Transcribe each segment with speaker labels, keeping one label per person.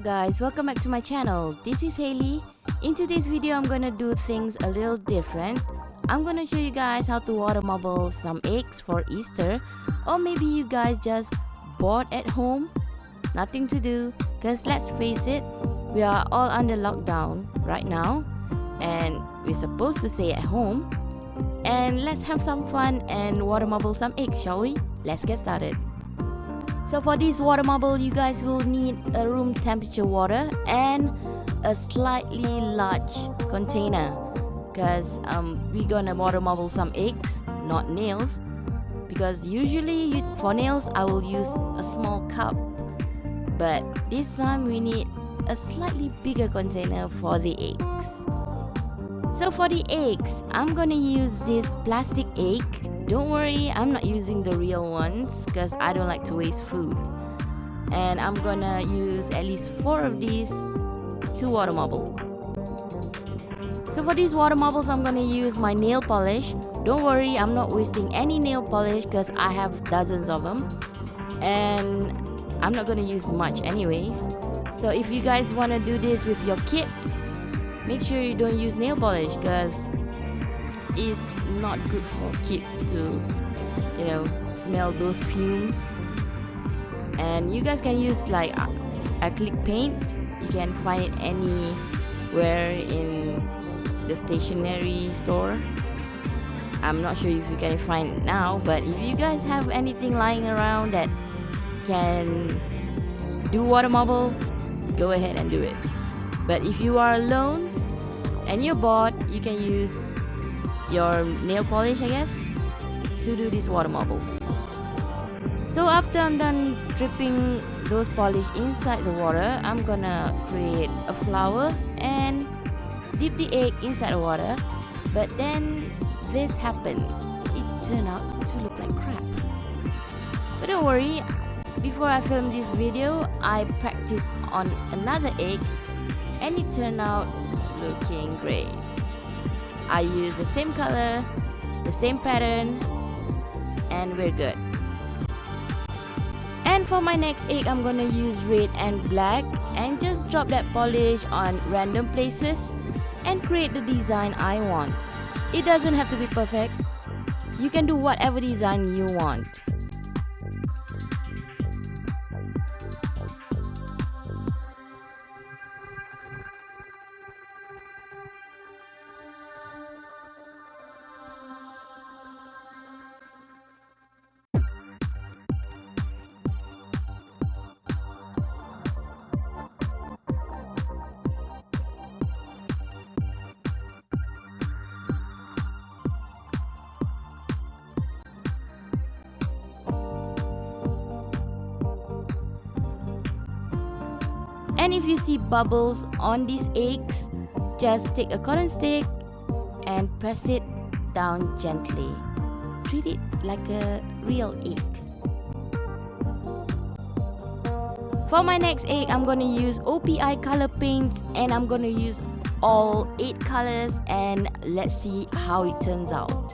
Speaker 1: guys, welcome back to my channel. This is Hailey. In today's video, I'm gonna do things a little different. I'm gonna show you guys how to water bubble some eggs for Easter, or maybe you guys just bored at home, nothing to do, cause let's face it, we are all under lockdown right now and we're supposed to stay at home. And let's have some fun and water bubble some eggs, shall we? Let's get started. So for this water bubble, you guys will need a room temperature water and a slightly large container, because we're gonna water bubble some eggs, not nails, because usually for nails I will use a small cup, but this time we need a slightly bigger container for the eggs. So for the eggs, I'm gonna use this plastic egg. Don't worry, I'm not using the real ones because I don't like to waste food. And I'm gonna use at least 4 of these to water bubble. So for these water bubbles, I'm gonna use my nail polish. Don't worry, I'm not wasting any nail polish because I have dozens of them. And I'm not gonna use much anyways. So if you guys wanna do this with your kids, make sure you don't use nail polish because it's not good for kids to, smell those fumes. And you guys can use like acrylic paint. You can find it anywhere in the stationery store. I'm not sure if you can find it now, but if you guys have anything lying around that can do water bubble, go ahead and do it. But if you are alone and you're bored, you can use your nail polish, I guess, to do this water bubble. So after I'm done dripping those polish inside the water, I'm gonna create a flower and dip the egg inside the water. But then this happened. It turned out to look like crap. But don't worry, before I filmed this video, I practiced on another egg and it turned out looking great. I use the same color, the same pattern, and we're good. And for my next egg, I'm gonna use red and black and just drop that polish on random places and create the design I want. It doesn't have to be perfect. You can do whatever design you want. And if you see bubbles on these eggs, just take a cotton stick and press it down gently. Treat it like a real egg. For my next egg, I'm gonna use O.P.I color paints and I'm gonna use all 8 colors, and let's see how it turns out.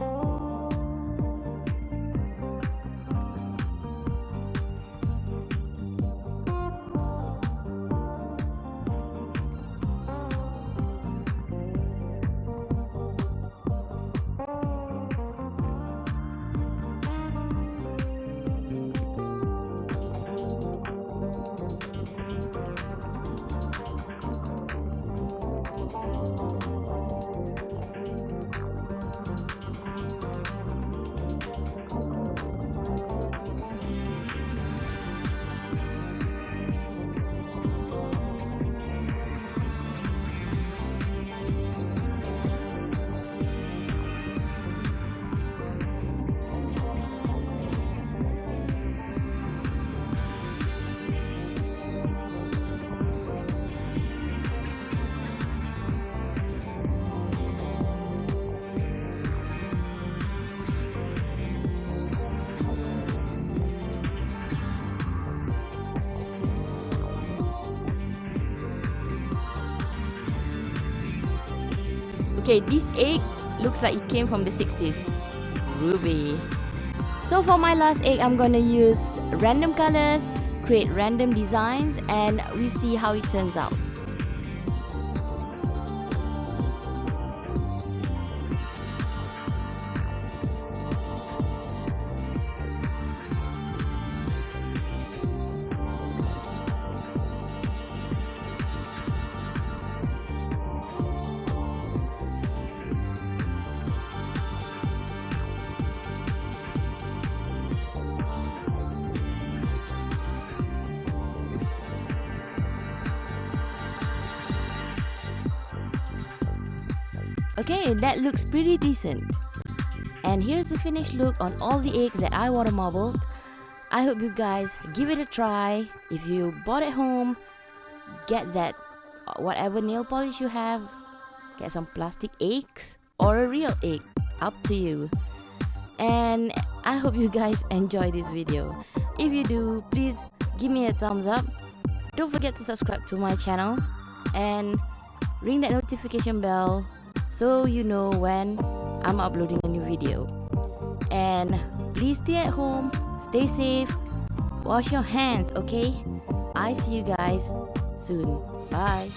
Speaker 1: Okay, this egg looks like it came from the 60s. Groovy. So for my last egg, I'm gonna use random colors, create random designs and we see how it turns out. Okay, that looks pretty decent. And here's the finished look on all the eggs that I water marbled. I hope you guys give it a try. If you bought at home, get that whatever nail polish you have. Get some plastic eggs or a real egg, up to you. And I hope you guys enjoy this video. If you do, please give me a thumbs up. Don't forget to subscribe to my channel and ring that notification bell so you know when I'm uploading a new video. And please stay at home, stay safe, wash your hands, okay? I see you guys soon. Bye.